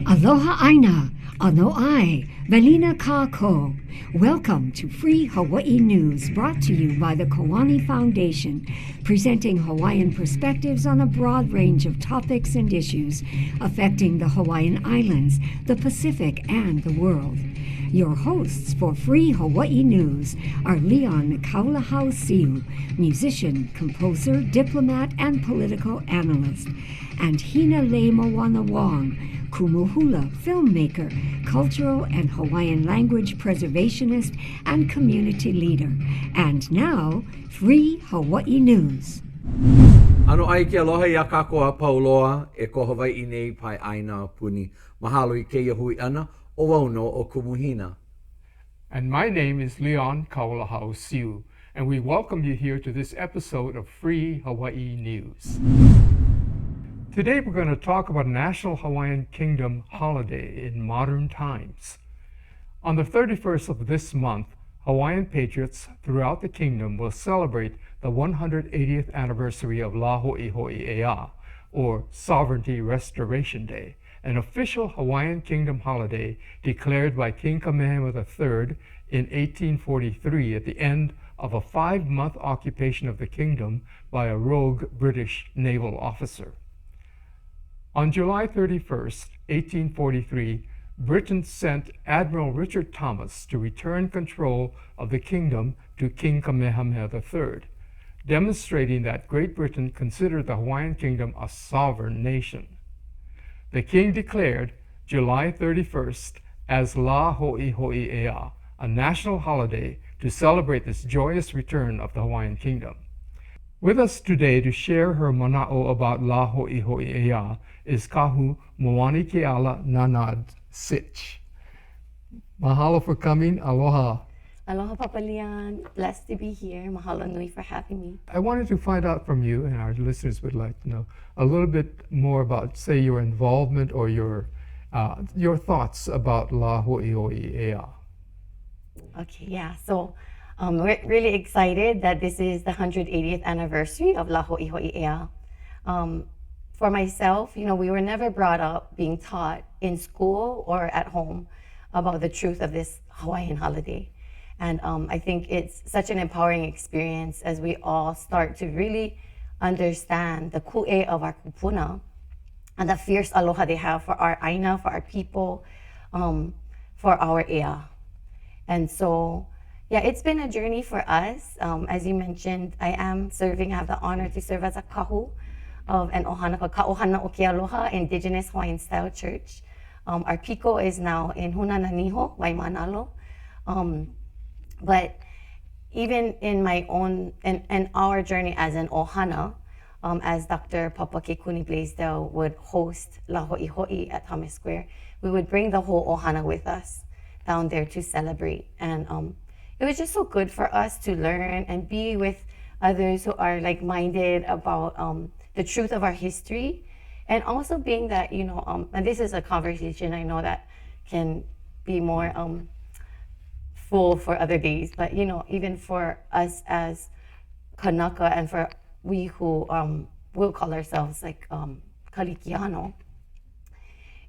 Aloha Aina, Ano Ai, Velina Kako. Welcome to Free Hawaii News, brought to you by the Kawani Foundation, presenting Hawaiian perspectives on a broad range of topics and issues affecting the Hawaiian Islands, the Pacific, and the world. Your hosts for Free Hawaii News are Leon Kaulahau Siu, musician, composer, diplomat, and political analyst, and Hinaleimoana Wong, Kumuhula, filmmaker, cultural and Hawaiian language preservationist, and community leader. And now, Free Hawaii News. Ano ai ke aloha ia kākoa pauloa e ko Hawaii nei pai aina puni. Mahalo I ke hui ana o wauno o kumuhina. And my name is Leon Kaulahau Siu, and we welcome you here to this episode of Free Hawaii News. Today we're going to talk about a National Hawaiian Kingdom holiday in modern times. On the 31st of this month, Hawaiian patriots throughout the kingdom will celebrate the 180th anniversary of La Ho'iho'i'ea, or Sovereignty Restoration Day, an official Hawaiian Kingdom holiday declared by King Kamehameha III in 1843 at the end of a 5-month occupation of the kingdom by a rogue British naval officer. On July 31st, 1843, Britain sent Admiral Richard Thomas to return control of the kingdom to King Kamehameha III, demonstrating that Great Britain considered the Hawaiian Kingdom a sovereign nation. The king declared July 31st as La Ho'iho'i'ea, a national holiday to celebrate this joyous return of the Hawaiian Kingdom. With us today to share her mana'o about La Ho'iho'i'ea is Kahu Moanikeala Nanad Sitch. Mahalo for coming. Aloha. Aloha, Papa Leon. Blessed to be here. Mahalo nui for having me. I wanted to find out from you, and our listeners would like to know a little bit more about, say, your involvement or your thoughts about La Ho'iho'i'ea. Okay, yeah. So we're really excited that this is the 180th anniversary of La Ho'iho'i'ea. For myself, we were never brought up being taught in school or at home about the truth of this Hawaiian holiday. And I think it's such an empowering experience as we all start to really understand the ku'e of our kupuna and the fierce aloha they have for our aina, for our people, for our ea. And so, yeah, it's been a journey for us. As you mentioned, I have the honor to serve as a kahu of an ohana called Ka'ohana o Ke Aloha Indigenous Hawaiian Style Church. Our piko is now in Hunananiho, Waimanalo. But even in my own, and our journey as an ohana, as Dr. Papa Kekuni Blaisdell would host La Ho'iho'i at Thomas Square, we would bring the whole ohana with us down there to celebrate. And it was just so good for us to learn and be with others who are like-minded about the truth of our history. And also being that, and this is a conversation I know that can be more full for other days, but even for us as Kanaka and for we who will call ourselves like Kalikiano,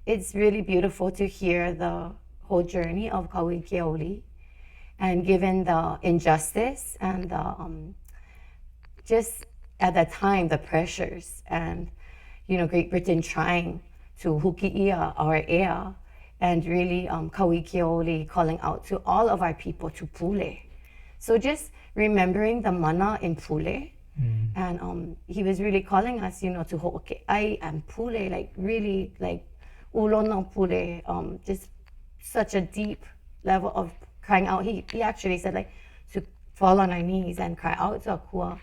it's really beautiful to hear the whole journey of Kauai Keoli, and given the injustice and the just at that time the pressures and Great Britain trying to huki'ia our ea, and really Kauai Keoli calling out to all of our people to pule. So just remembering the mana in pule, and he was really calling us, to ho'oke'ai and pule, like really like ulo no pule, just such a deep level of crying out. He actually said like to fall on our knees and cry out to Akua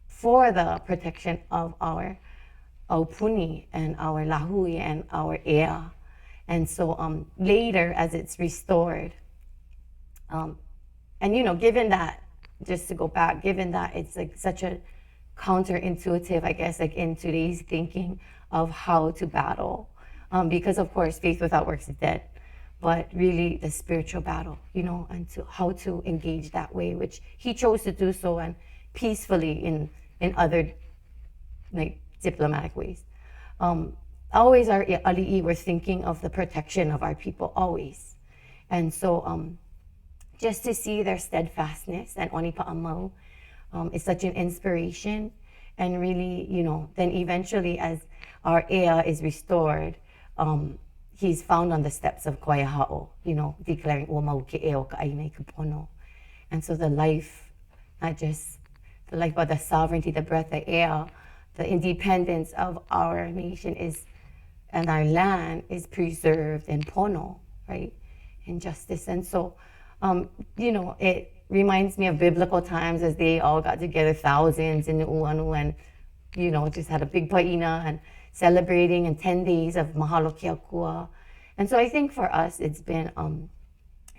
for the protection of our aupuni and our lahui and our ea. And so later, as it's restored, and given that, just to go back, given that it's like such a counterintuitive, I guess, like in today's thinking of how to battle, because of course faith without works is dead, but really the spiritual battle, and to how to engage that way, which he chose to do so, and peacefully in other like diplomatic ways. always our ali'i, we're thinking of the protection of our people always. And so just to see their steadfastness and oni pa'amau is such an inspiration. And really, then eventually as our ea is restored, he's found on the steps of Koiaha'o, declaring ua mau ke eo ka ainei kupono. And so the life, not just the life, but the sovereignty, the breath, the air, the independence of our nation and our land is preserved in pono, right? In justice. And so, it reminds me of biblical times as they all got together, thousands in the Uanu, and, just had a big paina and celebrating in 10 days of Mahalo Keakua. And so I think for us, it's been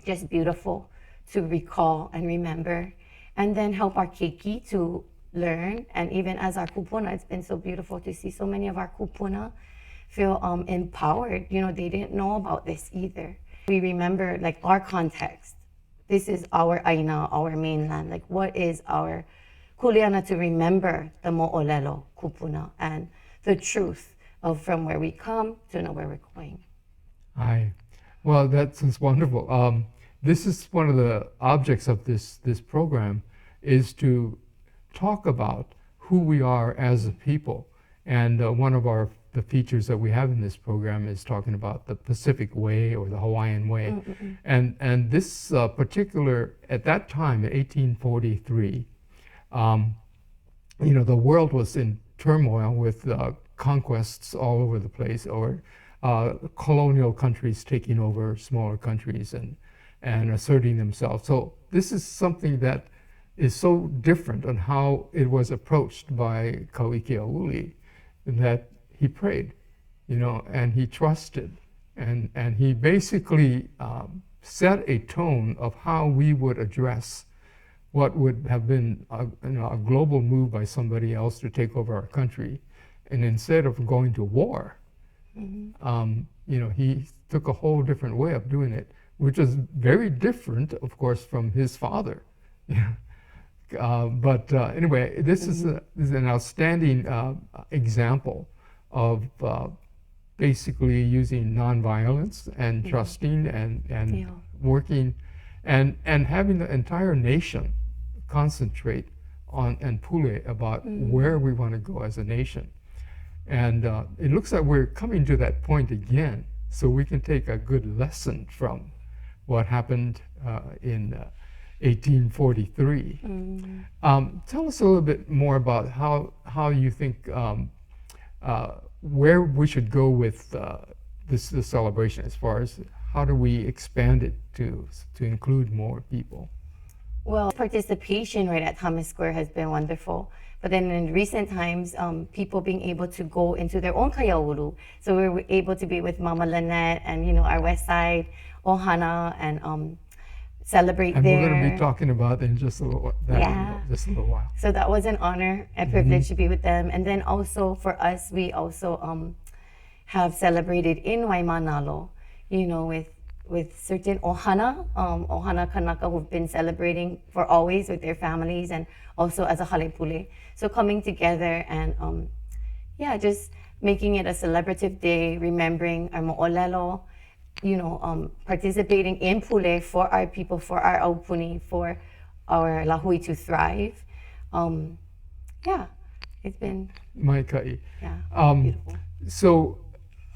just beautiful to recall and remember, and then help our keiki to learn. And even as our kupuna, it's been so beautiful to see so many of our kupuna feel empowered. They didn't know about this either. We remember like our context. This is our aina, our mainland. Like what is our kuleana to remember the mo'olelo kupuna and the truth of from where we come to know where we're going. Well, that sounds wonderful. This is one of the objects of this program, is to talk about who we are as a people. And one of the features that we have in this program is talking about the Pacific Way or the Hawaiian Way. Mm-hmm. And this particular, at that time, in 1843, the world was in turmoil with conquests all over the place, or colonial countries taking over smaller countries and asserting themselves. So this is something that is so different on how it was approached by Kauikeauli, that he prayed, and he trusted, and he basically set a tone of how we would address what would have been a global move by somebody else to take over our country. And instead of going to war, mm-hmm. He took a whole different way of doing it, which is very different, of course, from his father. But anyway, this mm-hmm. is an outstanding example of basically using nonviolence and mm-hmm. trusting and working and having the entire nation concentrate on and pule about mm-hmm. where we want to go as a nation. And it looks like we're coming to that point again, so we can take a good lesson from what happened in 1843. Mm. Tell us a little bit more about how you think where we should go with this celebration, as far as how do we expand it to include more people? Well, participation right at Thomas Square has been wonderful. But then in recent times, people being able to go into their own kaiauru. So we were able to be with Mama Lynette and, our West Side, Ohana, and celebrate there. And we're going to be talking about in just a little while. So that was an honor and privilege mm-hmm. to be with them. And then also for us, we also have celebrated in Waimanalo, with certain Ohana Kanaka who've been celebrating for always with their families, and also as a halepule. So coming together and just making it a celebrative day, remembering our mo'olelo, participating in pule for our people, for our aupuni, for our lahui to thrive. It's been Maikai. Beautiful. So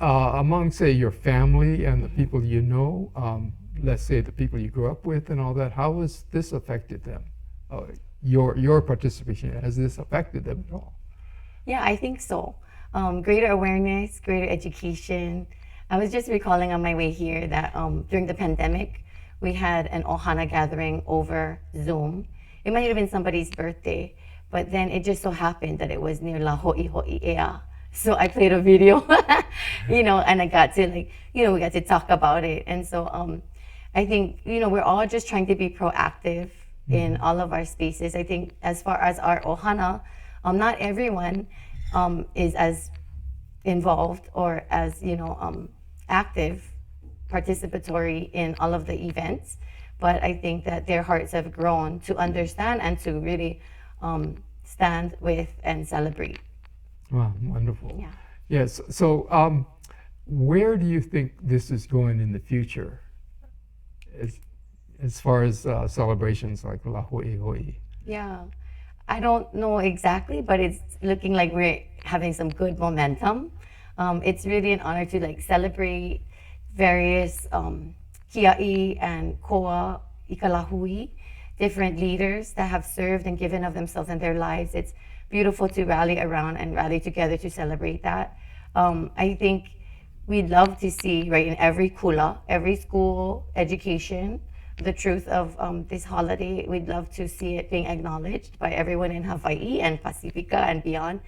among, say, your family and the people let's say the people you grew up with and all that, how has this affected them? Your participation, has this affected them at all? Yeah, I think so. Greater awareness, greater education. I was just recalling on my way here that during the pandemic, we had an Ohana gathering over Zoom. It might have been somebody's birthday, but then it just so happened that it was near La Ho'iho'i'ea. So I played a video, and I got to we got to talk about it. And so I think, we're all just trying to be proactive mm-hmm. in all of our spaces. I think as far as our Ohana, not everyone is as involved or as, active, participatory in all of the events. But I think that their hearts have grown to understand and to really stand with and celebrate. Wow, wonderful. Yeah. Yes. So, where do you think this is going in the future, as far as celebrations like La Ho'i? Yeah, I don't know exactly, but it's looking like we're having some good momentum. It's really an honor to like celebrate various kia'i and koa ikalahui, different leaders that have served and given of themselves and their lives. It's beautiful to rally around and rally together to celebrate that. I think we'd love to see, right, in every kula, every school, education, the truth of this holiday. We'd love to see it being acknowledged by everyone in Hawaii and Pacifica and beyond,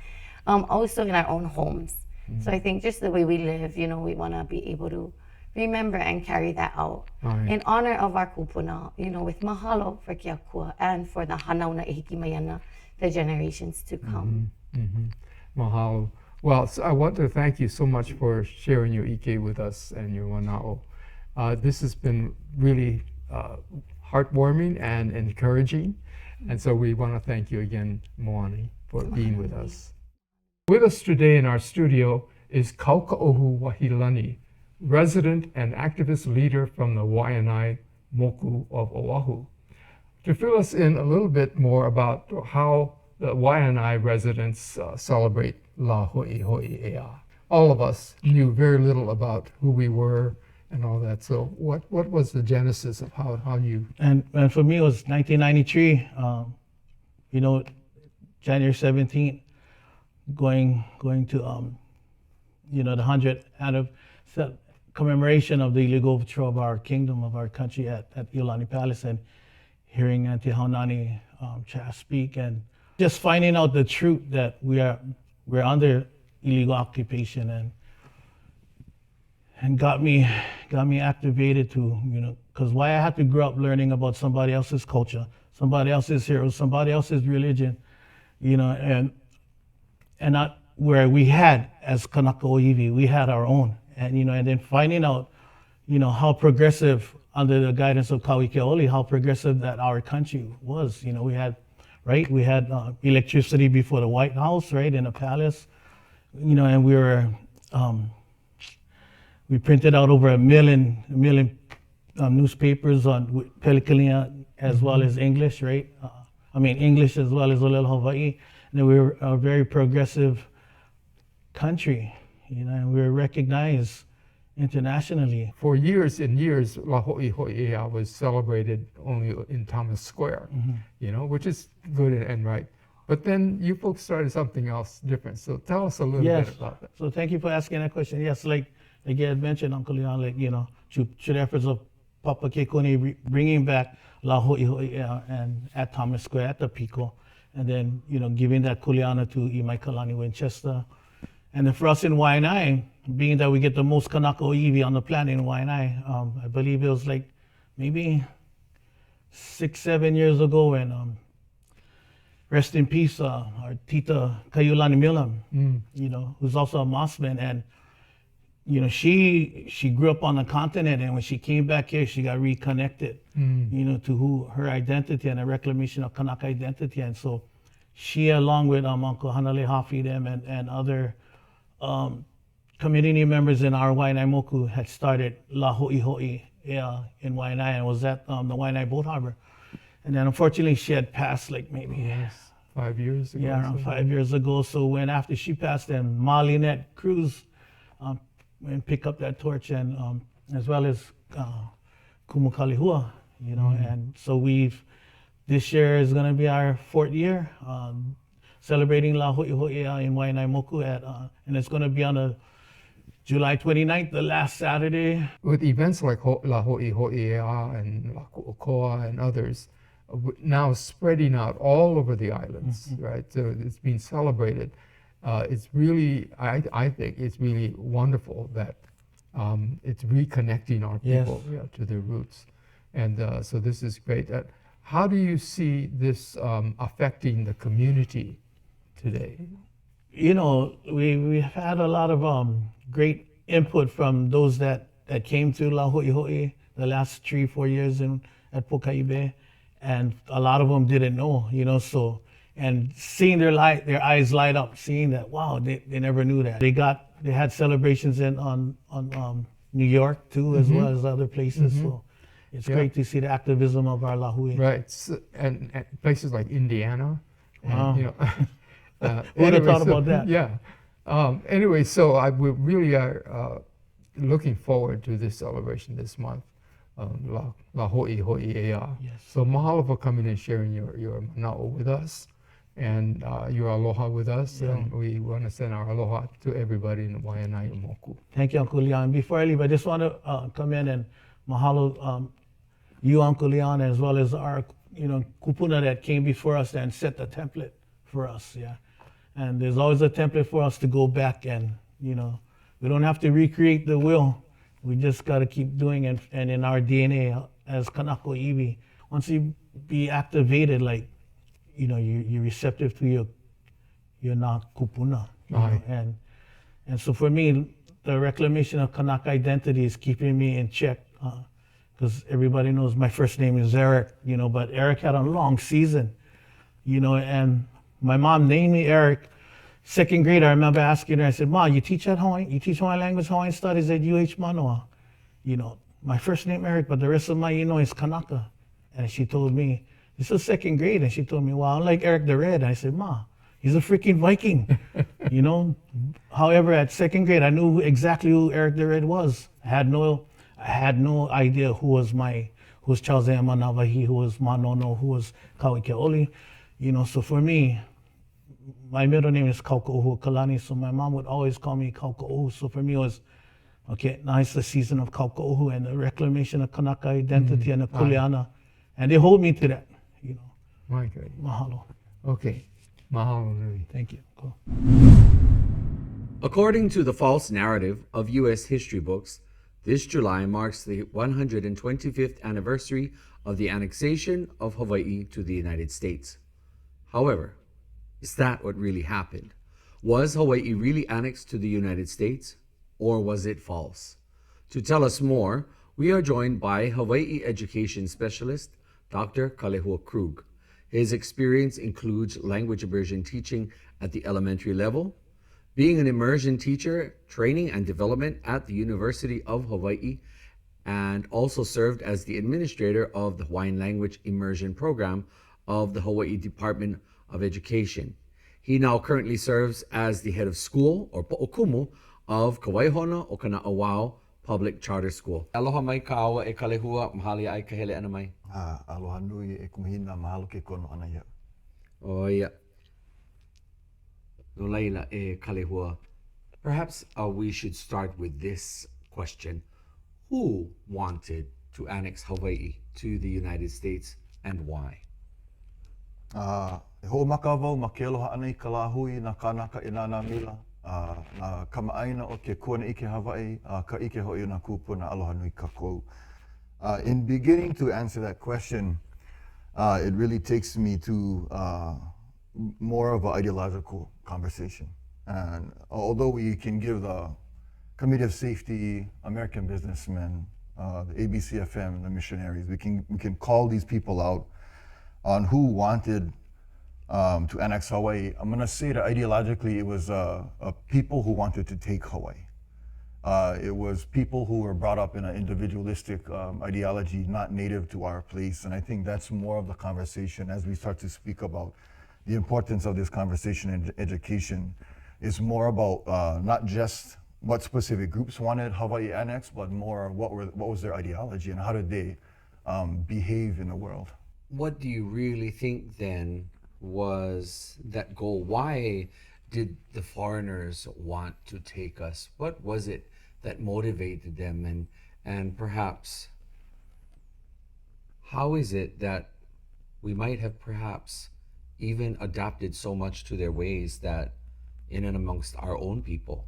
also in our own homes. So I think just the way we live, you know, we want to be able to remember and carry that out in honor of our kupuna, you know, with mahalo for Kiakua and for the hanauna ihikimayana, the generations to come. Mahalo. Well, so I want to thank you so much for sharing your ike with us and your wanao. This has been really heartwarming and encouraging, and so we want to thank you again, Moani, for being with us. With us today in our studio is Kauka'ohu Wahilani, resident and activist leader from the Waianae Moku of Oahu. To fill us in a little bit more about how the Waianae residents celebrate La Ho'iho'i'ea. All of us knew very little about who we were and all that. So what was the genesis of how you... And for me, it was 1993, you know, January 17th, going to, you know, the 100th commemoration of the illegal overthrow of our kingdom, of our country at Iolani Palace, and hearing Auntie Haunani Cha speak, and just finding out the truth that we're under illegal occupation, and got me activated to, you know, because why I had to grow up learning about somebody else's culture, somebody else's heroes, somebody else's religion, you know, and not where we had, as Kanaka Oiwi, we had our own. And, you know, and then finding out, you know, how progressive, under the guidance of Kauikeoli, how progressive that our country was. You know, we had electricity before the White House, right, in the palace, you know, and we printed out over a million newspapers on Pelikalia as well as English, right? English as well as Olelo Hawaii. And we were a very progressive country, you know, and we were recognized internationally. For years and years, La Ho'iho'i'ea was celebrated only in Thomas Square, you know, which is good and right. But then you folks started something else different. So tell us a little bit about that. So thank you for asking that question. Yes, like you had mentioned, Uncle Leon, like, you know, to the efforts of Papa Kekone bringing back La Ho'iho'i'ea and at Thomas Square at the Pico, and then, you know, giving that kuleana to Imai Kalani Winchester. And then for us in Waianae, being that we get the most Kanaka Oiwi on the planet in Waianae, I believe it was like maybe 6-7 years ago when, rest in peace, our Tita Kaiulani Milam, you know, who's also a Mossman, and, you know, she grew up on the continent, and when she came back here, she got reconnected, you know, to her identity and a reclamation of Kanaka identity. And so she, along with Uncle Hanale Hafi them and other community members in our Waianae Moku, had started La Ho'iho'i'ea in Waianae, and was at the Waianae Boat Harbor. And then unfortunately she had passed like maybe 5 years ago. Yeah, around 5 years ago. So when after she passed, then Malinette Cruz and pick up that torch, and as well as Kumukalihua, you know. And so this year is going to be our 4th year celebrating La Ho'iho'i'ea in Waianae Moku and it's going to be on July 29th, the last Saturday. With events like La Ho'iho'i'ea and La Ku'okoa and others now spreading out all over the islands, right? So it's being celebrated. It's really, I think it's really wonderful that it's reconnecting our people to their roots. And so this is great. How do you see this affecting the community today? You know, we've had a lot of great input from those that came to La Ho'iho'i the last 3-4 years at Pokaibe, and a lot of them didn't know, you know, so, and seeing their eyes light up, seeing that, wow, they never knew that. They got they had celebrations in on New York too, as well as other places. So it's great to see the activism of our lahui. Right, and places like Indiana. And, Wow. you know, Who would have thought so- about that? Yeah. Anyway, so we really are looking forward to this celebration this month, La Ho'i Ea. Yes. So mahalo for coming and sharing your mana'o with us and your aloha with us. And we want to send our aloha to everybody in Waianae Moku. Thank you, Uncle Leon. Before I leave, I just want to come in and mahalo you, Uncle Leon, as well as our kupuna that came before us and set the template for us. Yeah, and there's always a template for us to go back and we don't have to recreate the wheel. We just got to keep doing it. And in our DNA as Kanaka Iwi, once you be activated, like you're receptive to your na kupuna. And so for me, the reclamation of Kanaka identity is keeping me in check. Because everybody knows my first name is Eric, but Eric had a long season, and my mom named me Eric. Second grade, I remember asking her, I said, Ma, you teach Hawaiian language, Hawaiian studies at UH Manoa. My first name Eric, but the rest of my is Kanaka. And she told me, this was second grade, and she told me, well, unlike Eric the Red. I said, Ma, he's a freaking Viking, However, at second grade, I knew exactly who Eric the Red was. I had no idea who was Charles Navahi, who was Manono, who was Kauikeoli. So for me, my middle name is Kauko'ohu Kalani, so my mom would always call me Kauko'ohu. So for me, it was, okay, now it's the season of Kauko'ohu and the reclamation of Kanaka identity and the kuleana. And they hold me to that, My good. Mahalo. Okay. Mahalo nui. Thank you. Cool. According to the false narrative of U.S. history books, this July marks the 125th anniversary of the annexation of Hawaii to the United States. However, is that what really happened? Was Hawaii really annexed to the United States, or was it false? To tell us more, we are joined by Hawaii education specialist, Dr. Kalehua Krug. His experience includes language immersion teaching at the elementary level, being an immersion teacher, training and development at the University of Hawaii, and also served as the administrator of the Hawaiian Language Immersion Program of the Hawaii Department of Education. He now currently serves as the head of school, or po'okumu, of Kawaihona o Kana'awao Public Charter School. Aloha mai ka awa e kalehua, mahali ai ka hele ana mai. Aloha nui e kumihina, mahalo ke kono ana ia. Oh yeah. No laila e kalehua. Perhaps we should start with this question. Who wanted to annex Hawaii to the United States and why? E ho'omaka wau ma ke aloha ana I ka lāhui na Kanaka I nāna mila. Na kamaaina o ke kuana ike Hawaii, ka ike ho'i na kupuna aloha nui kākou. In beginning to answer that question, it really takes me to more of an ideological conversation. And although we can give the Committee of Safety, American businessmen, the ABCFM, the missionaries, we can call these people out on who wanted to annex Hawaii. I'm gonna say that ideologically it was people who wanted to take Hawaii. It was people who were brought up in an individualistic ideology, not native to our place. And I think that's more of the conversation as we start to speak about the importance of this conversation in education. Is more about not just what specific groups wanted Hawaii annexed, but more what was their ideology and how did they behave in the world. What do you really think then was that goal? Why did the foreigners want to take us? What was it that motivated them? And perhaps, how is it that we might have perhaps even adapted so much to their ways that in and amongst our own people,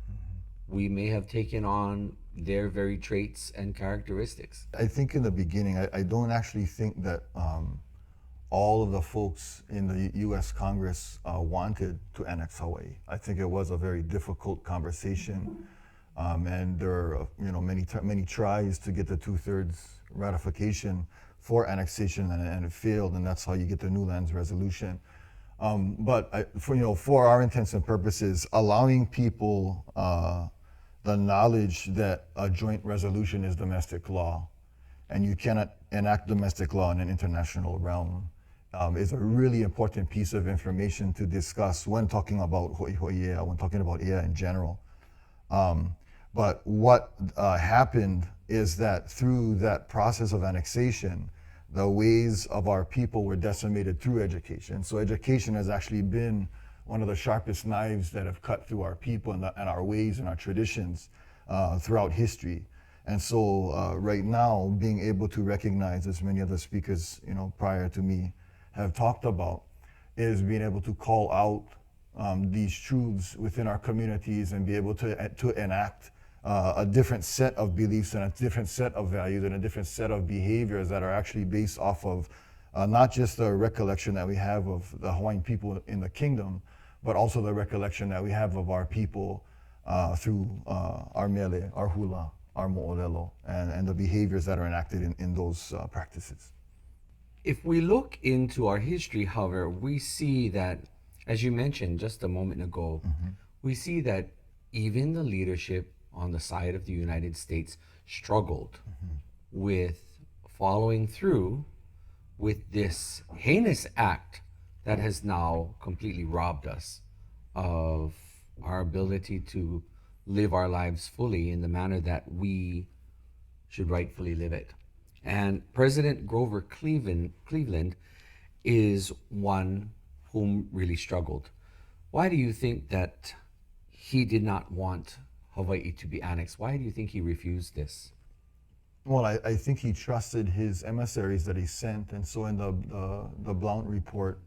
we may have taken on their very traits and characteristics? I think in the beginning, I don't actually think that all of the folks in the U.S. Congress wanted to annex Hawaii. I think it was a very difficult conversation, and there are many tries to get the 2/3 ratification for annexation, and it failed, and that's how you get the New Lands Resolution. But for our intents and purposes, allowing people the knowledge that a joint resolution is domestic law, and you cannot enact domestic law in an international realm, is a really important piece of information to discuss when talking about ho'iho'i'ea, when talking about ea in general. But what happened is that through that process of annexation, the ways of our people were decimated through education. So education has actually been one of the sharpest knives that have cut through our people and our ways and our traditions throughout history. And so right now, being able to recognize, as many of the speakers prior to me have talked about, is being able to call out these truths within our communities and be able to enact a different set of beliefs and a different set of values and a different set of behaviors that are actually based off of not just the recollection that we have of the Hawaiian people in the kingdom, but also the recollection that we have of our people through our mele, our hula, our mo'olelo, and the behaviors that are enacted in those practices. If we look into our history, however, we see that, as you mentioned just a moment ago, we see that even the leadership on the side of the United States struggled with following through with this heinous act that has now completely robbed us of our ability to live our lives fully in the manner that we should rightfully live it. And President Grover Cleveland is one whom really struggled. Why do you think that he did not want Hawaii to be annexed? Why do you think he refused this? Well, I think he trusted his emissaries that he sent, and so in the Blount report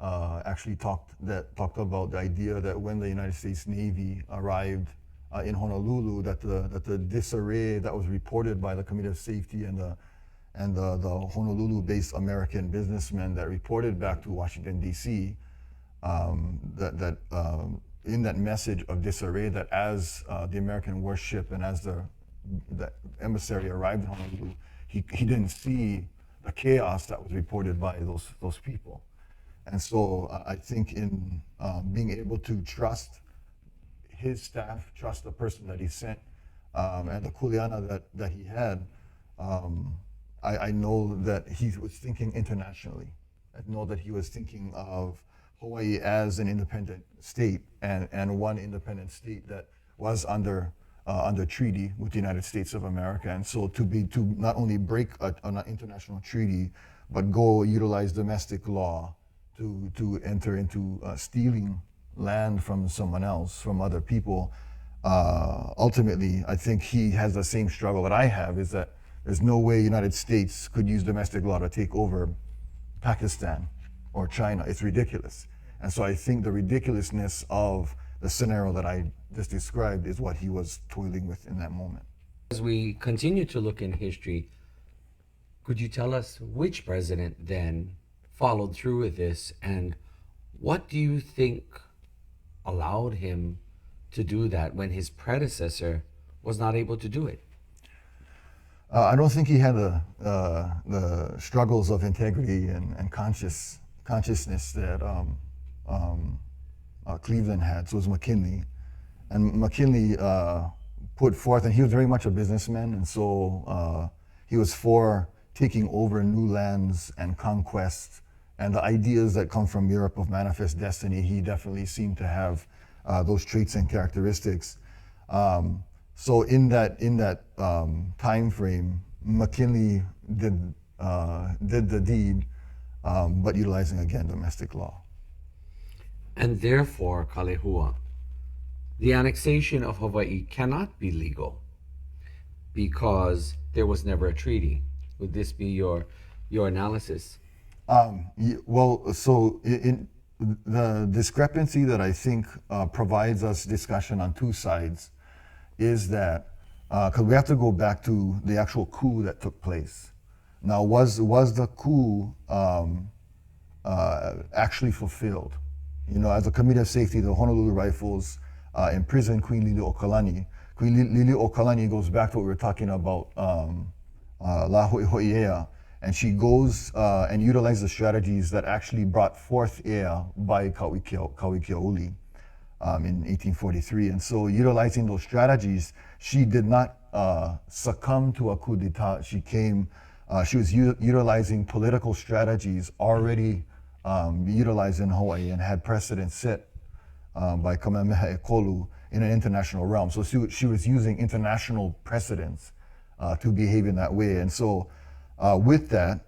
actually talked about the idea that when the United States Navy arrived in Honolulu, that the disarray that was reported by the Committee of Safety and the Honolulu-based American businessmen that reported back to Washington D.C. that in that message of disarray, that as the American warship and as the emissary arrived in Honolulu, he didn't see the chaos that was reported by those people. And so I think in being able to trust his staff, trust the person that he sent, and the kuleana that he had, I know that he was thinking internationally. I know that he was thinking of Hawaii as an independent state and one independent state that was under treaty with the United States of America. And so to not only break an international treaty, but go utilize domestic law to enter into stealing land from someone else, from other people. Ultimately, I think he has the same struggle that I have, is that there's no way United States could use domestic law to take over Pakistan or China. It's ridiculous. And so I think the ridiculousness of the scenario that I just described is what he was toiling with in that moment. As we continue to look in history, could you tell us which president then followed through with this, and what do you think allowed him to do that when his predecessor was not able to do it? I don't think he had the struggles of integrity and consciousness that Cleveland had. So it was McKinley. And McKinley put forth, and he was very much a businessman, and so he was for taking over new lands and conquest, and the ideas that come from Europe of manifest destiny. He definitely seemed to have those traits and characteristics. So in that time frame, McKinley did the deed, but utilizing again domestic law. And therefore, Kalehua, the annexation of Hawaii cannot be legal because there was never a treaty. Would this be your analysis? Well, so in the discrepancy that I think provides us discussion on two sides is that, because we have to go back to the actual coup that took place. Now, was the coup actually fulfilled? You know, as a Committee of Safety, the Honolulu Rifles imprisoned Queen Liliuokalani. Queen Liliuokalani goes back to what we were talking about, La Ho'iho'i'ea, and she goes and utilizes the strategies that actually brought forth ea by Kauikeauli. in 1843. And so utilizing those strategies, she did not succumb to a coup d'etat. She was utilizing political strategies already utilized in Hawaii and had precedent set by Kamehameha Ekolu in an international realm. So she was using international precedents to behave in that way. And so with that,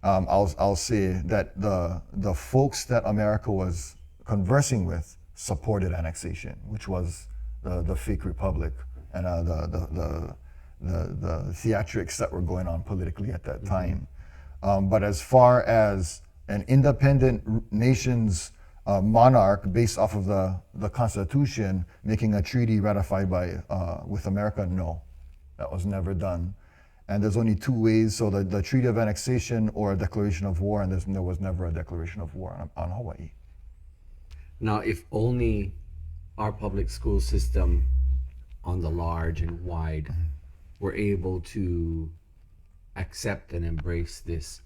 I'll say that the folks that America was conversing with supported annexation, which was the fake republic and the theatrics that were going on politically at that time. But as far as an independent nation's monarch based off of the Constitution making a treaty ratified by with America, no, that was never done. And there's only two ways, so the Treaty of Annexation or a declaration of war, and there was never a declaration of war on Hawaii. Now, if only our public school system on the large and wide were able to accept and embrace this.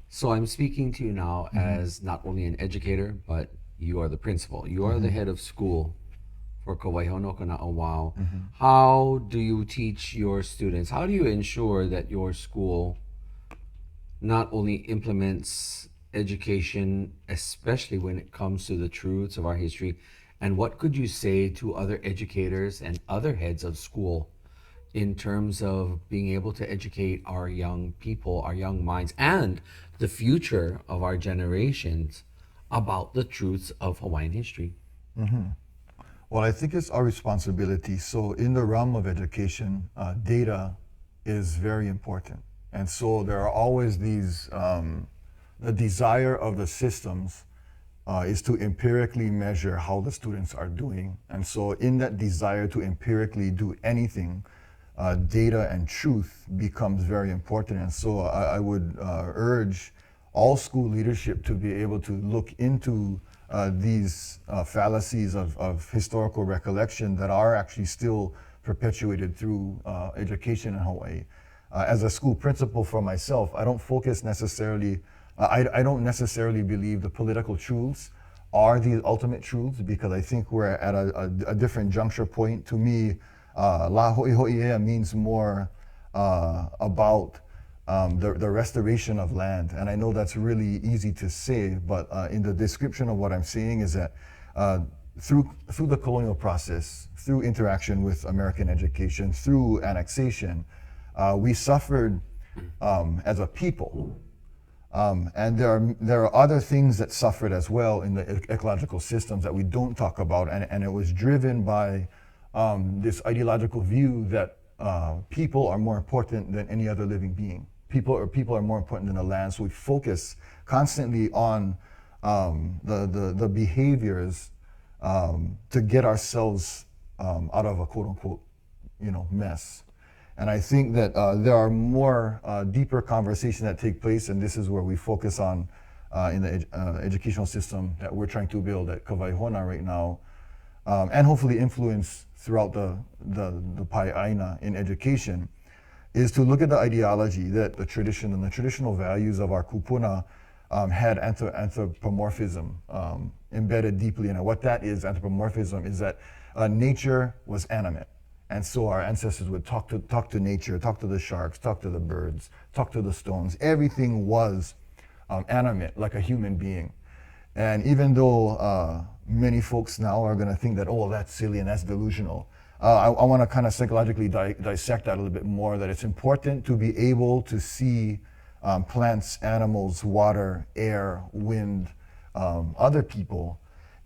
So I'm speaking to you now as not only an educator, but you are the principal. You are the head of school for Kauaihono How do you teach your students? How do you ensure that your school not only implements education, especially when it comes to the truths of our history, and what could you say to other educators and other heads of school in terms of being able to educate our young people, our young minds, and the future of our generations about the truths of Hawaiian history? Well, I think it's our responsibility. So in the realm of education, data is very important. And so there are always these, the desire of the systems is to empirically measure how the students are doing. And so in that desire to empirically do anything, data and truth becomes very important. And so I would urge all school leadership to be able to look into these fallacies of historical recollection that are actually still perpetuated through education in Hawaii. As a school principal for myself, I don't focus necessarily, I don't necessarily believe the political truths are the ultimate truths, because I think we're at a different juncture point. To me, La Ho'iho'i'ea means more about the restoration of land. And I know that's really easy to say, but in the description of what I'm saying is that through the colonial process, through interaction with American education, through annexation, we suffered as a people. And there are other things that suffered as well in the ecological systems that we don't talk about. And it was driven by this ideological view that people are more important than any other living being. People are more important than the land. So we focus constantly on the behaviors to get ourselves out of a quote unquote, mess. And I think that there are more deeper conversations that take place, and this is where we focus on in the educational system that we're trying to build at Kauaihono right now, and hopefully influence throughout the Pai'aina in education, is to look at the ideology that the tradition and the traditional values of our kupuna had anthropomorphism embedded deeply in it. What that is, anthropomorphism, is that nature was animate. And so our ancestors would talk to nature, talk to the sharks, talk to the birds, talk to the stones. Everything was animate, like a human being. And even though many folks now are going to think that, oh, that's silly and that's delusional, I want to kind of psychologically dissect that a little bit more, that it's important to be able to see plants, animals, water, air, wind, other people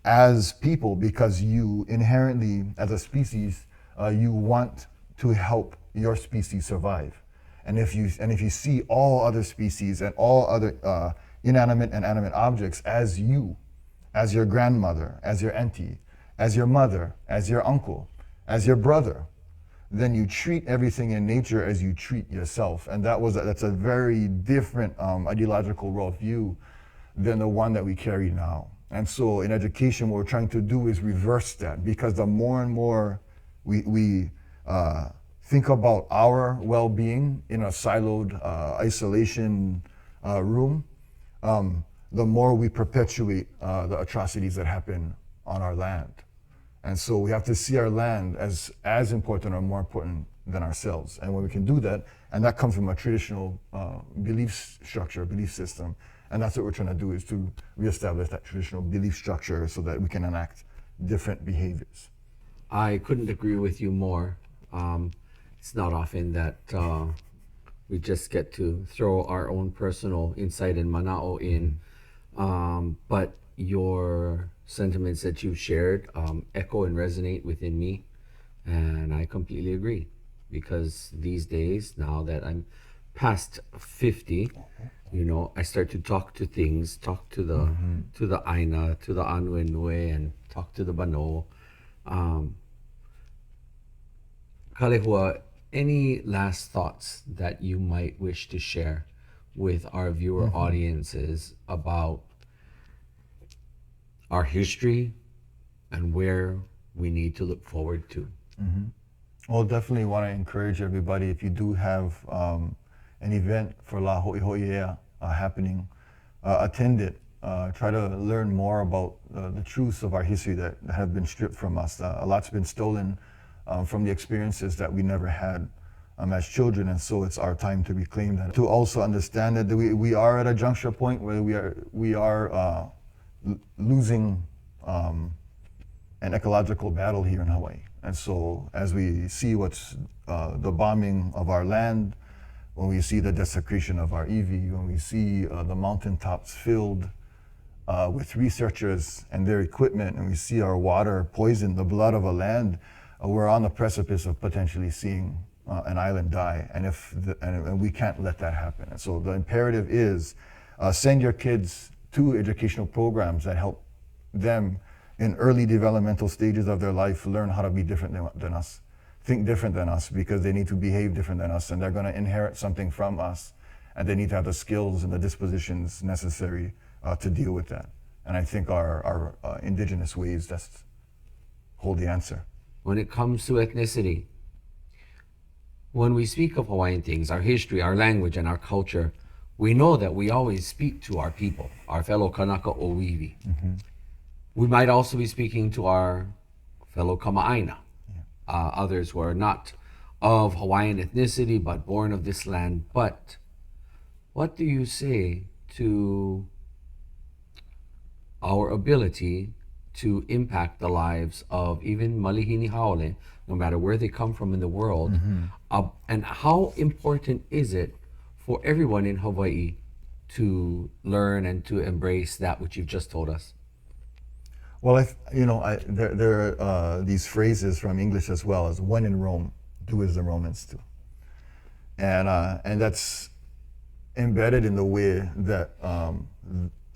as people, because you inherently, as a species, you want to help your species survive. And if you see all other species and all other inanimate and animate objects as you, as your grandmother, as your auntie, as your mother, as your uncle, as your brother, then you treat everything in nature as you treat yourself. And that's a very different ideological worldview than the one that we carry now. And so in education, what we're trying to do is reverse that, because the more and more we think about our well-being in a siloed isolation room, the more we perpetuate the atrocities that happen on our land. And so we have to see our land as important or more important than ourselves. And when we can do that, and that comes from a traditional belief structure, belief system, and that's what we're trying to do, is to reestablish that traditional belief structure so that we can enact different behaviors. I couldn't agree with you more. It's not often that we just get to throw our own personal insight and mana'o in, but your sentiments that you've shared echo and resonate within me, and I completely agree, because these days, now that I'm past 50, you know, I start to talk to things, talk to the Aina, to the Anuenue, and talk to the Bano. Kalehua, any last thoughts that you might wish to share with our viewer audiences about our history and where we need to look forward to? Well, definitely want to encourage everybody, if you do have an event for La Ho'iho'ia happening, attend it. Try to learn more about the truths of our history that have been stripped from us. A lot's been stolen from the experiences that we never had as children, and so it's our time to reclaim that. To also understand that we are at a juncture point where we are losing an ecological battle here in Hawaii. And so as we see what's the bombing of our land, when we see the desecration of our iwi, when we see the mountaintops filled with researchers and their equipment, and we see our water poison the blood of a land, we're on the precipice of potentially seeing an island die, and we can't let that happen. And so the imperative is send your kids to educational programs that help them in early developmental stages of their life learn how to be different than us, think different than us, because they need to behave different than us, and they're going to inherit something from us, and they need to have the skills and the dispositions necessary to deal with that. And I think our indigenous ways just hold the answer. When it comes to ethnicity, when we speak of Hawaiian things, our history, our language, and our culture, we know that we always speak to our people, our fellow Kanaka o Wiwi. We might also be speaking to our fellow Kama'aina, others who are not of Hawaiian ethnicity but born of this land. But what do you say to our ability to impact the lives of even malihini haole, no matter where they come from in the world? And how important is it for everyone in Hawaii to learn and to embrace that which you've just told us? Well, there are these phrases from English as well, as when in Rome, do as the Romans do. And that's embedded in the way that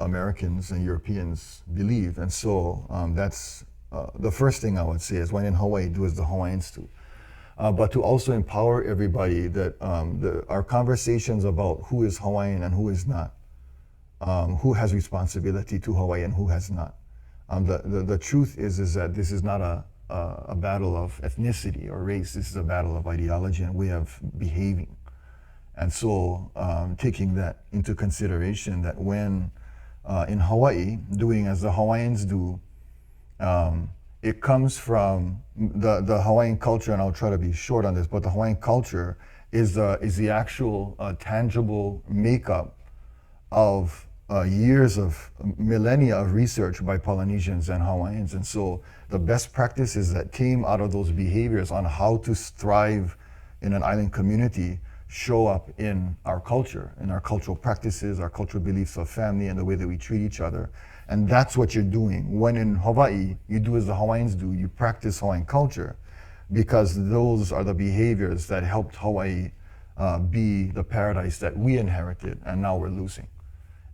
Americans and Europeans believe. And so that's the first thing I would say, is when in Hawaii, do as the Hawaiians do. But to also empower everybody that our conversations about who is Hawaiian and who is not, who has responsibility to Hawaii and who has not. The truth is that this is not a battle of ethnicity or race. This is a battle of ideology and way of behaving. And so taking that into consideration, that when in Hawaii, doing as the Hawaiians do, it comes from the Hawaiian culture, and I'll try to be short on this, but the Hawaiian culture is the actual tangible makeup of years of millennia of research by Polynesians and Hawaiians. And so the best practices that came out of those behaviors on how to thrive in an island community show up in our culture, in our cultural practices, our cultural beliefs of family, and the way that we treat each other. And that's what you're doing. When in Hawaii, you do as the Hawaiians do, you practice Hawaiian culture, because those are the behaviors that helped Hawaii be the paradise that we inherited and now we're losing.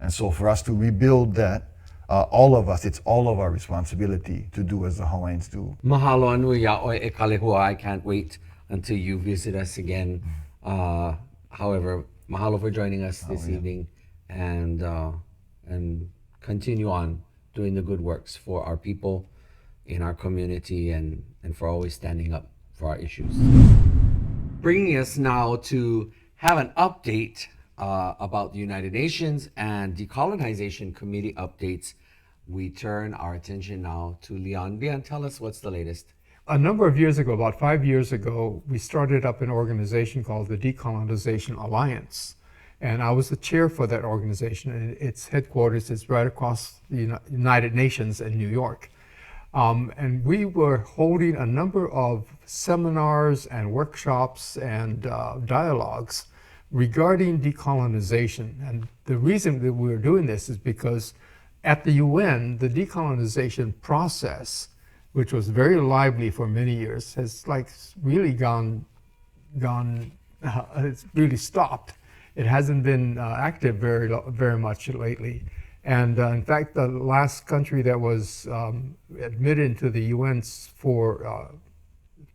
And so for us to rebuild that, all of us, it's all of our responsibility to do as the Hawaiians do. Mahalo anu ya'oi e kalehua. I can't wait until you visit us again. However, mahalo for joining us this evening, and continue on doing the good works for our people in our community, and for always standing up for our issues. Bringing us now to have an update about the United Nations and Decolonization Committee updates. we turn our attention now to Leon. Leon, tell us what's the latest. A number of years ago, about 5 years ago, we started up an organization called the Decolonization Alliance. And I was the chair for that organization, and its headquarters is right across the United Nations in New York. And we were holding a number of seminars and workshops and dialogues regarding decolonization. And the reason that we were doing this is because at the UN, the decolonization process, which was very lively for many years, has really it's really stopped. It hasn't been active very much lately. And in fact, the last country that was admitted into the UN through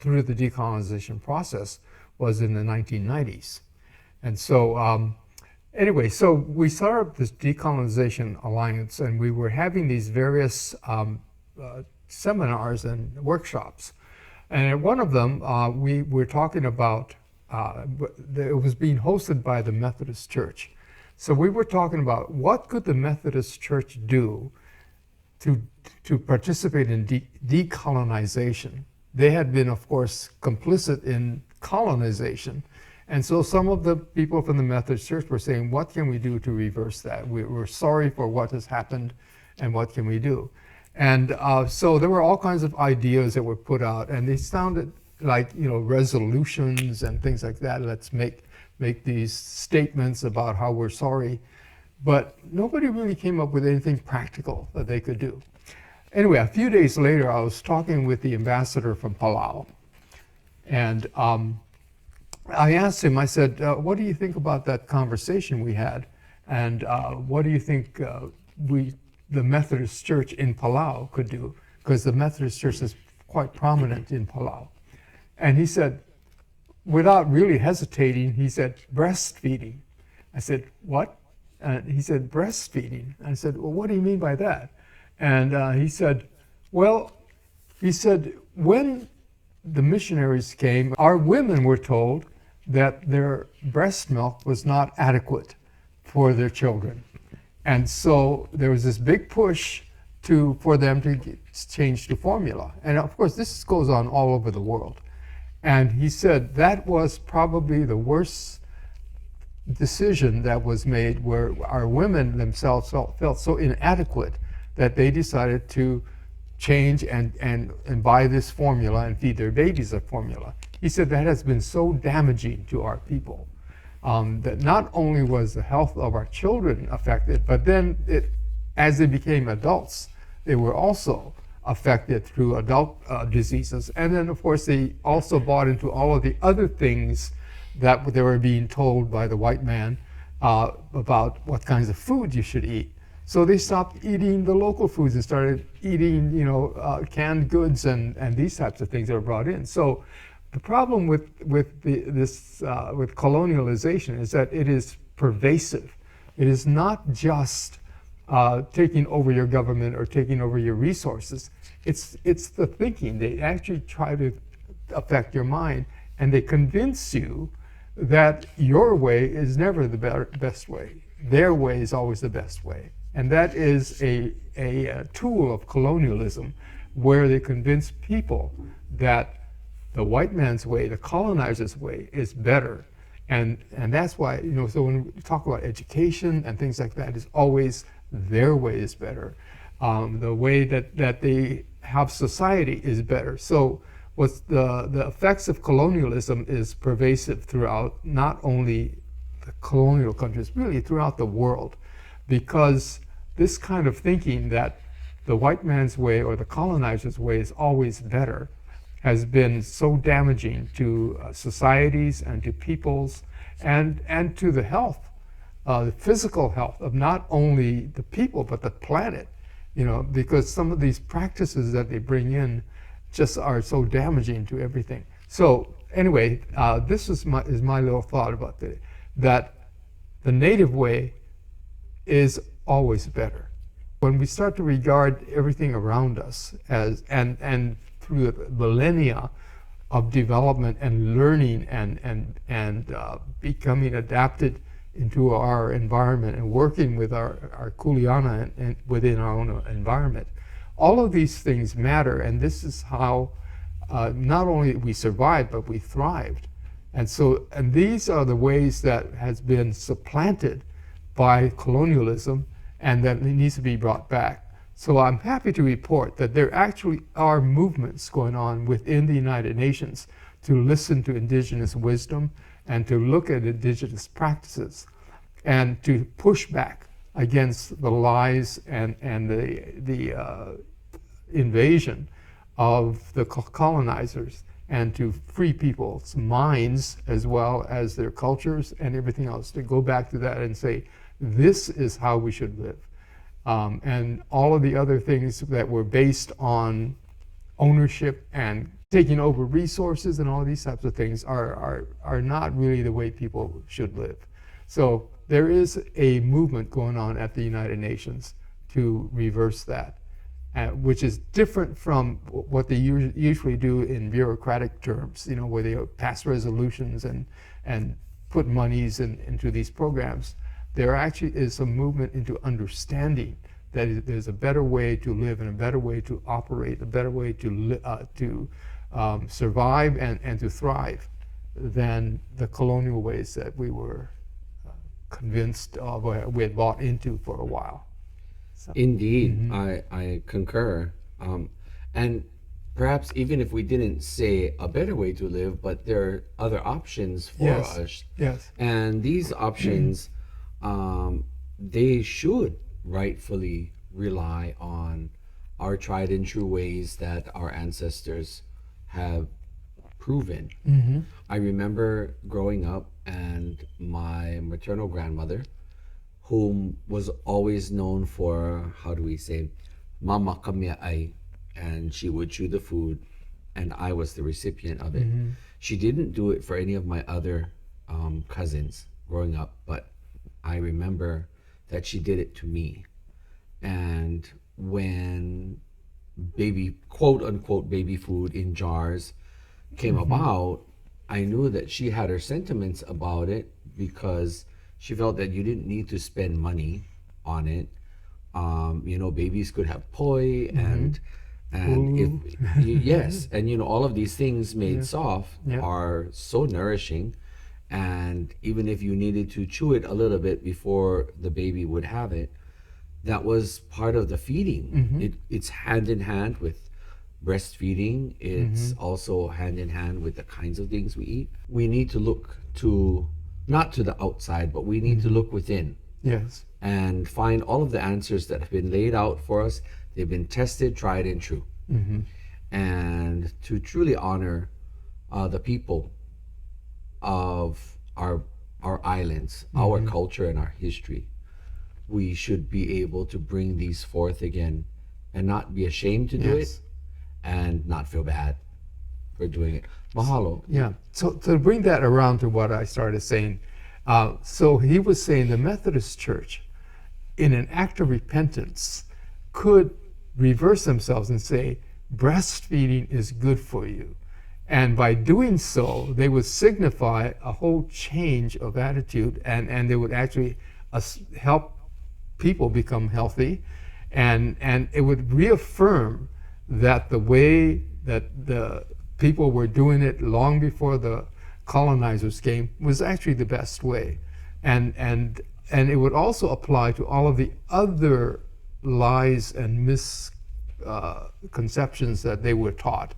the decolonization process was in the 1990s. And so anyway, so we started up this Decolonization Alliance, and we were having these various seminars and workshops. And at one of them, we were talking about, it was being hosted by the Methodist Church. So we were talking about what could the Methodist Church do to participate in decolonization. They had been, of course, complicit in colonization. And so some of the people from the Methodist Church were saying, what can we do to reverse that? We're sorry for what has happened, and what can we do? And so there were all kinds of ideas that were put out, and they sounded like, resolutions and things like that. Let's make these statements about how we're sorry. But nobody really came up with anything practical that they could do. Anyway, a few days later, I was talking with the ambassador from Palau. And I asked him, I said, what do you think about that conversation we had? And what do you think the Methodist Church in Palau could do? Because the Methodist Church is quite prominent in Palau. And he said, without really hesitating, he said, breastfeeding. I said, what? And he said, breastfeeding. I said, well, what do you mean by that? And he said, when the missionaries came, our women were told that their breast milk was not adequate for their children. And so there was this big push for them to change to formula. And of course, this goes on all over the world. And he said that was probably the worst decision that was made, where our women themselves felt so inadequate that they decided to change and buy this formula and feed their babies a formula. He said that has been so damaging to our people, that not only was the health of our children affected, but then as they became adults, they were also affected through adult diseases. And then, of course, they also bought into all of the other things that they were being told by the white man about what kinds of food you should eat. So they stopped eating the local foods and started eating, canned goods and these types of things that were brought in. So the problem with colonialization is that it is pervasive. It is not just taking over your government or taking over your resources. It's the thinking. They actually try to affect your mind, and they convince you that your way is never the best way. Their way is always the best way. And that is a tool of colonialism, where they convince people that the white man's way, the colonizer's way, is better. And that's why, so when we talk about education and things like that, it's always their way is better. The way that they have society is better. So what's the effects of colonialism is pervasive throughout not only the colonial countries, really throughout the world, because this kind of thinking that the white man's way or the colonizer's way is always better has been so damaging to societies and to peoples and to the health, the physical health of not only the people but the planet, because some of these practices that they bring in just are so damaging to everything. So anyway, this is my little thought about that the native way is always better. When we start to regard everything around us as and through the millennia of development and learning and becoming adapted into our environment and working with our kuleana and within our own environment. All of these things matter, and this is how not only we survived, but we thrived. And these are the ways that has been supplanted by colonialism, and that it needs to be brought back. So I'm happy to report that there actually are movements going on within the United Nations to listen to indigenous wisdom and to look at indigenous practices and to push back against the lies and the invasion of the colonizers, and to free people's minds as well as their cultures and everything else, to go back to that and say, this is how we should live. And all of the other things that were based on ownership and taking over resources and all these types of things are not really the way people should live. So there is a movement going on at the United Nations to reverse that, which is different from what they usually do in bureaucratic terms, where they pass resolutions and put monies into these programs. There actually is a movement into understanding that there's a better way to live and a better way to operate, a better way to survive and to thrive than the colonial ways that we were convinced of, or we had bought into for a while. So. Indeed, I concur. And perhaps even if we didn't say a better way to live, but there are other options for us. Yes. And these options, they should rightfully rely on our tried and true ways that our ancestors have proven. I remember growing up, and my maternal grandmother, whom was always known for, how do we say, mama kamia ai, and she would chew the food, and I was the recipient of it. She didn't do it for any of my other cousins growing up, but I remember that she did it to me. And when baby, quote unquote, baby food in jars came about, I knew that she had her sentiments about it, because she felt that you didn't need to spend money on it. Babies could have poi and if yes, and all of these things made soft are so nourishing. And even if you needed to chew it a little bit before the baby would have it, that was part of the feeding. It's hand in hand with breastfeeding. It's also hand in hand with the kinds of things we eat. We need to look to, not to the outside, but we need to look within. Yes. And find all of the answers that have been laid out for us. They've been tested, tried, and true. And to truly honor the people of our islands, our culture, and our history, we should be able to bring these forth again and not be ashamed to do it and not feel bad for doing it. Mahalo. Yeah. So to bring that around to what I started saying, so he was saying the Methodist Church, in an act of repentance, could reverse themselves and say, breastfeeding is good for you. And by doing so, they would signify a whole change of attitude, and they would actually help people become healthy, and it would reaffirm that the way that the people were doing it long before the colonizers came was actually the best way. And it would also apply to all of the other lies and misconceptions that they were taught,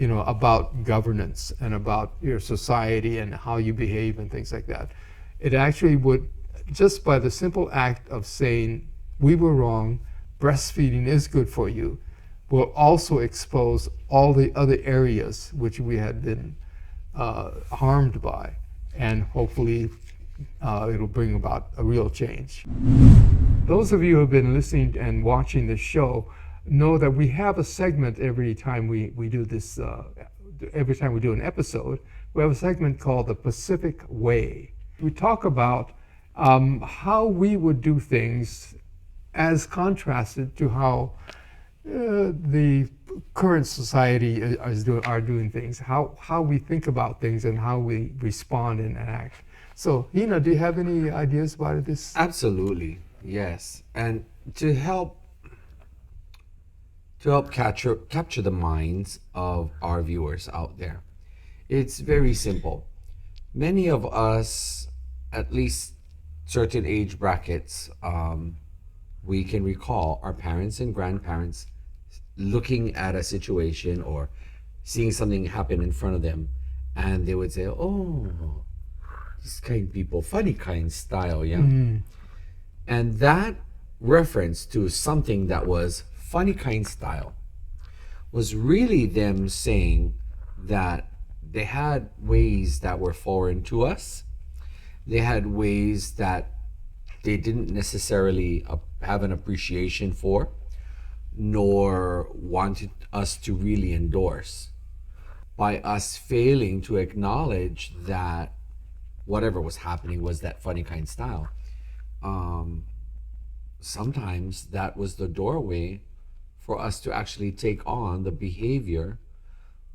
about governance and about your society and how you behave and things like that. It actually would, just by the simple act of saying, we were wrong, breastfeeding is good for you, will also expose all the other areas which we had been harmed by, and hopefully it'll bring about a real change. Those of you who have been listening and watching this show know that we have a segment every time we do this, every time we do an episode, we have a segment called the Pacific Way. We talk about how we would do things as contrasted to how the current society are doing things, how we think about things and how we respond and act. So, Hina, do you have any ideas about this? Absolutely, yes. And to help capture the minds of our viewers out there, it's very simple. Many of us, at least certain age brackets, we can recall our parents and grandparents looking at a situation or seeing something happen in front of them, and they would say, "Oh, these kind people, funny kind style, yeah." And that reference to something that was funny kind style was really them saying that they had ways that were foreign to us. They had ways that they didn't necessarily have an appreciation for, nor wanted us to really endorse. By us failing to acknowledge that whatever was happening was that funny kind style, sometimes that was the doorway for us to actually take on the behavior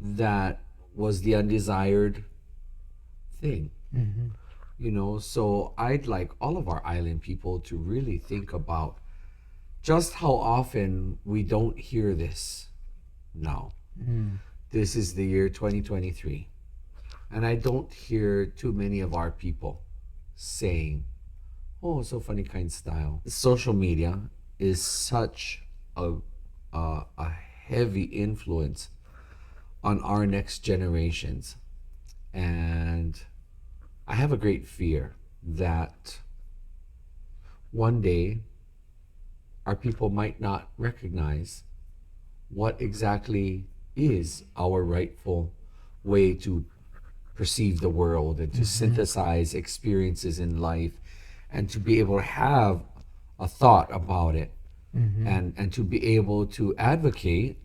that was the undesired thing. You know, so I'd like all of our island people to really think about just how often we don't hear this now. This is the year 2023, and I don't hear too many of our people saying, "Oh, so funny kind style." Social media is such a heavy influence on our next generations, and I have a great fear that one day our people might not recognize what exactly is our rightful way to perceive the world and to synthesize experiences in life and to be able to have a thought about it, and to be able to advocate,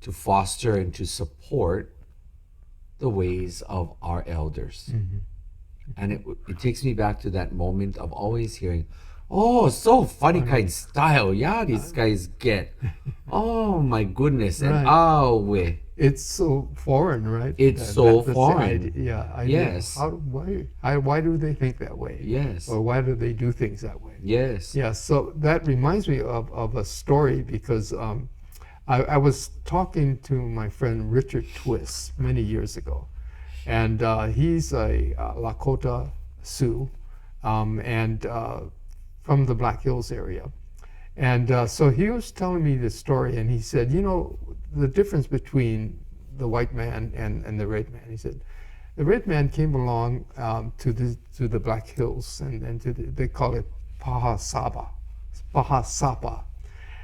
to foster and to support the ways of our elders. And it takes me back to that moment of always hearing, "Oh, so funny kind style, yeah, these guys get." Oh my goodness. And Right. It's so foreign, right? It's so foreign. Yes. Yes. Why do they think that way? Yes. Or why do they do things that way? Yes. Yeah, so that reminds me of a story because I was talking to my friend Richard Twist many years ago. And he's a Lakota Sioux and from the Black Hills area. And so he was telling me this story, and he said, you know, the difference between the white man and the red man. He said, the red man came along to the Black Hills, and they call it Pahasapa.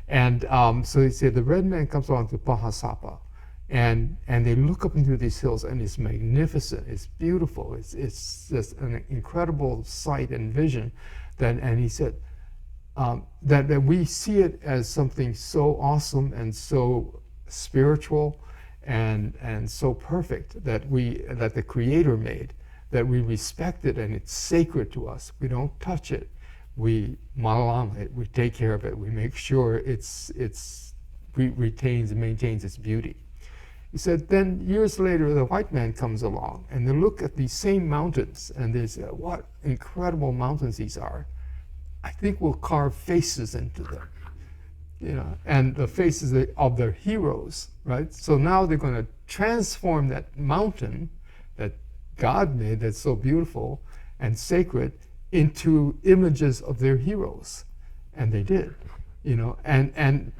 And so he said, the red man comes along to Pahasapa, and they look up into these hills, and it's magnificent, it's beautiful, it's just an incredible sight and vision. And he said, that we see it as something so awesome and so spiritual and so perfect that the Creator made, that we respect it, and it's sacred to us. We don't touch it. We malalam it. We take care of it. We make sure it retains and maintains its beauty. He said, then years later, the white man comes along, and they look at these same mountains, and they say, what incredible mountains these are. I think we'll carve faces into them, you know, and the faces of their heroes, right? So now they're going to transform that mountain that God made that's so beautiful and sacred into images of their heroes. And they did, you know, and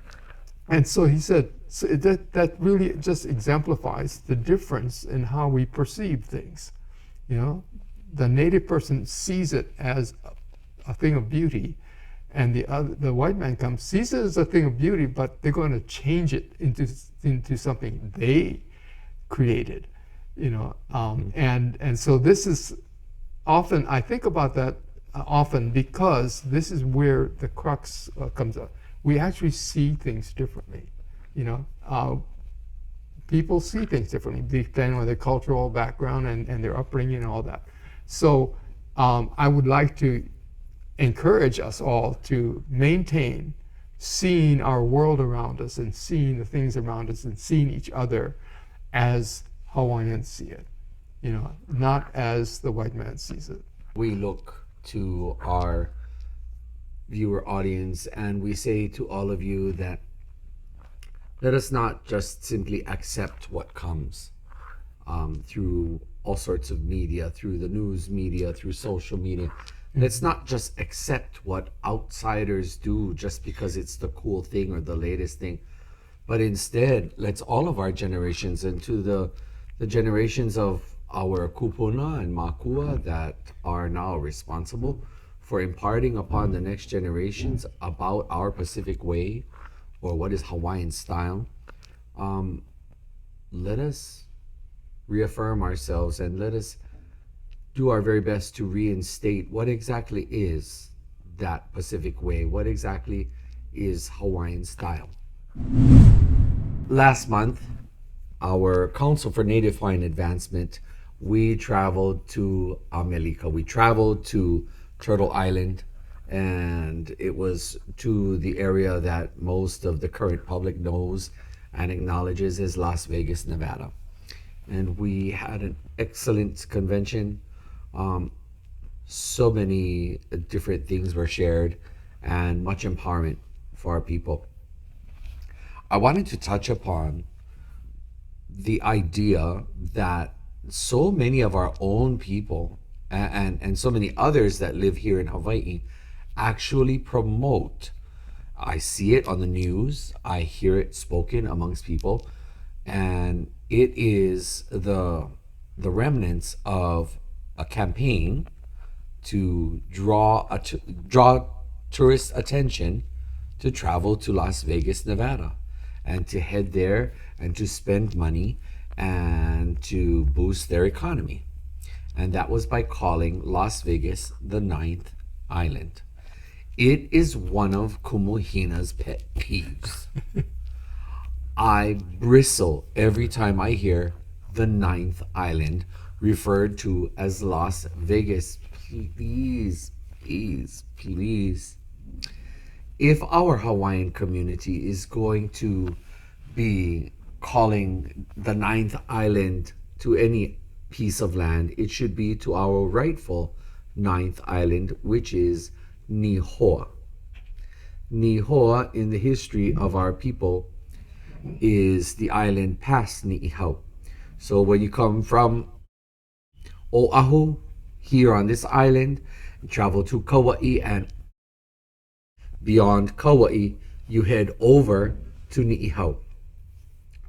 so he said, so that really just exemplifies the difference in how we perceive things. You know, the native person sees it as a thing of beauty, and the white man comes, sees it as a thing of beauty, but they're going to change it into something they created, you know. And so this is often, I think about that often, because this is where the crux comes up. We actually see things differently, you know. People see things differently depending on their cultural background and their upbringing and all that. So I would like to encourage us all to maintain seeing our world around us and seeing the things around us and seeing each other as Hawaiians see it, not as the white man sees it. We look to our viewer audience and we say to all of you that let us not just simply accept what comes through all sorts of media, through the news media, through social media. Let's not just accept what outsiders do just because it's the cool thing or the latest thing, but instead, let's all of our generations and to the generations of our kupuna and makua that are now responsible for imparting upon the next generations about our Pacific way or what is Hawaiian style. Let us reaffirm ourselves and let us do our very best to reinstate what exactly is that Pacific way, what exactly is Hawaiian style. Last month, our Council for Native Hawaiian Advancement, we traveled to America. We traveled to Turtle Island, and it was to the area that most of the current public knows and acknowledges as Las Vegas, Nevada. And we had an excellent convention. So many different things were shared and much empowerment for our people. I wanted to touch upon the idea that so many of our own people and so many others that live here in Hawaii actually promote. I see it on the news, I hear it spoken amongst people, and it is the remnants of a campaign to draw tourist attention to travel to Las Vegas, Nevada, and to head there and to spend money and to boost their economy. And that was by calling Las Vegas the ninth island. It is one of Kumuhina's pet peeves. I bristle every time I hear the ninth island referred to as Las Vegas. Please, please, please. If our Hawaiian community is going to be calling the ninth island to any piece of land, it should be to our rightful ninth island, which is Nihoa. Nihoa, in the history of our people, is the island past Ni'ihau. So when you come from Oahu, here on this island, travel to Kauai, and beyond Kauai, you head over to Ni'ihau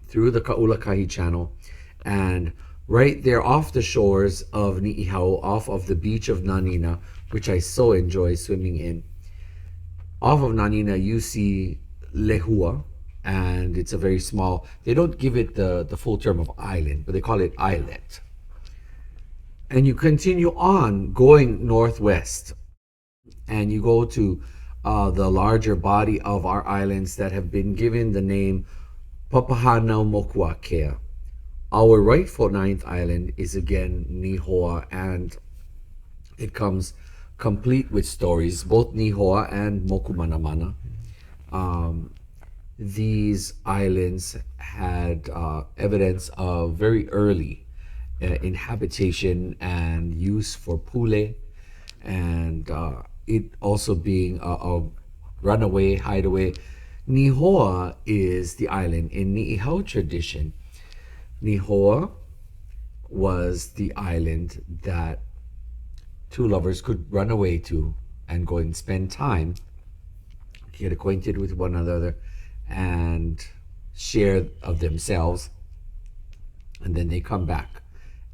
through the Kaulakahi Channel, and right there off the shores of Ni'ihau, off of the beach of Nanina, which I so enjoy swimming in, off of Nanina you see Lehua, and it's a very small, they don't give it the full term of island, but they call it islet. And you continue on going northwest, and you go to the larger body of our islands that have been given the name Papahanaumokuakea. Our rightful ninth island is again Nihoa, and it comes complete with stories, both Nihoa and Mokumanamana. These islands had evidence of very early inhabitation and use for pule, and it also being a runaway, hideaway. Nihoa is the island in Ni'ihau tradition. Nihoa was the island that two lovers could run away to and go and spend time, get acquainted with one another, and share of themselves, and then they come back.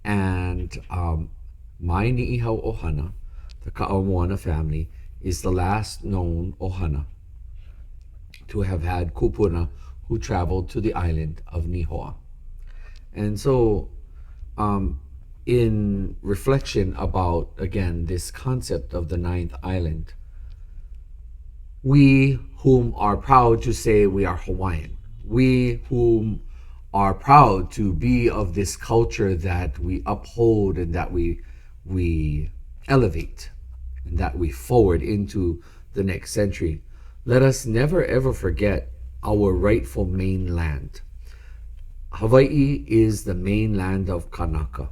And my Ni'ihau Ohana, the Ka'amoana family, is the last known Ohana to have had kupuna who traveled to the island of Nihoa. And so in reflection about, again, this concept of the ninth island, we whom are proud to say we are Hawaiian, we whom are proud to be of this culture that we uphold and that we elevate and that we forward into the next century, Let us never ever forget our rightful mainland. Hawaii is the mainland of Kanaka.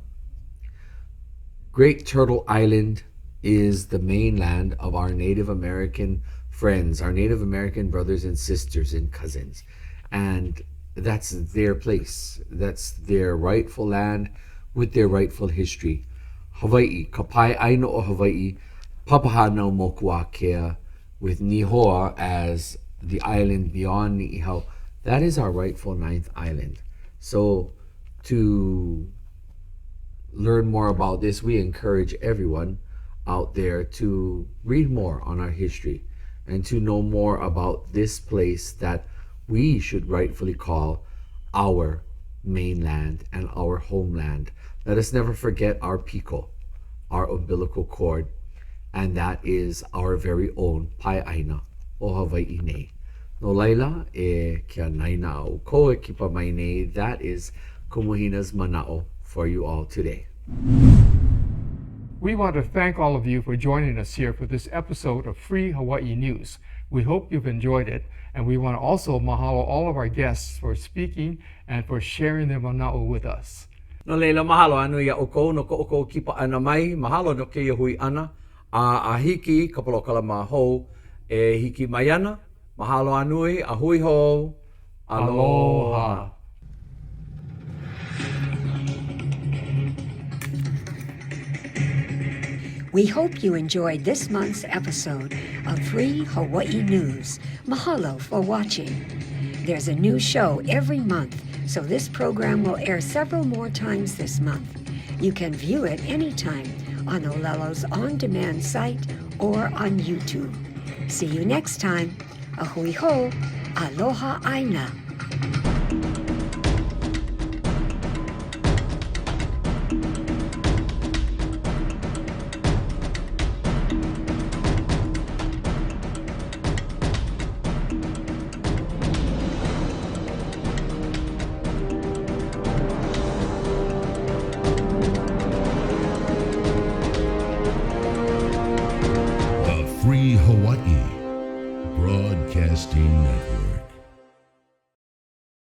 Great Turtle Island is the mainland of our Native American friends, our Native American brothers and sisters and cousins. And that's their place. That's their rightful land with their rightful history. Hawaii, Kapai Aino o Hawaii, Papahana Mokuakea, with Nihoa as the island beyond Niihau. That is our rightful ninth island. So to learn more about this, we encourage everyone out there to read more on our history and to know more about this place that we should rightfully call our mainland and our homeland. Let us never forget our piko, our umbilical cord, and that is our very own Pai'aina o Hawaii nei. No laila e kia naina au koe ki pa mai nei. That is Kumuhina's mana'o for you all today. We want to thank all of you for joining us here for this episode of Free Hawaii News. We hope you've enjoyed it, and we want to also mahalo all of our guests for speaking and for sharing their mana'o with us. No leila mahalo anu ia oko no ko oko kipa ana mai. Mahalo no ke hui ana. A hiki kapalokala maho e hiki mai ana. Mahalo anui a hui ho. Aloha. We hope you enjoyed this month's episode of Free Hawaii News. Mahalo for watching. There's a new show every month, so this program will air several more times this month. You can view it anytime on Olelo's on-demand site or on YouTube. See you next time. Ahui ho, aloha aina. The Free Hawaii Broadcasting Network.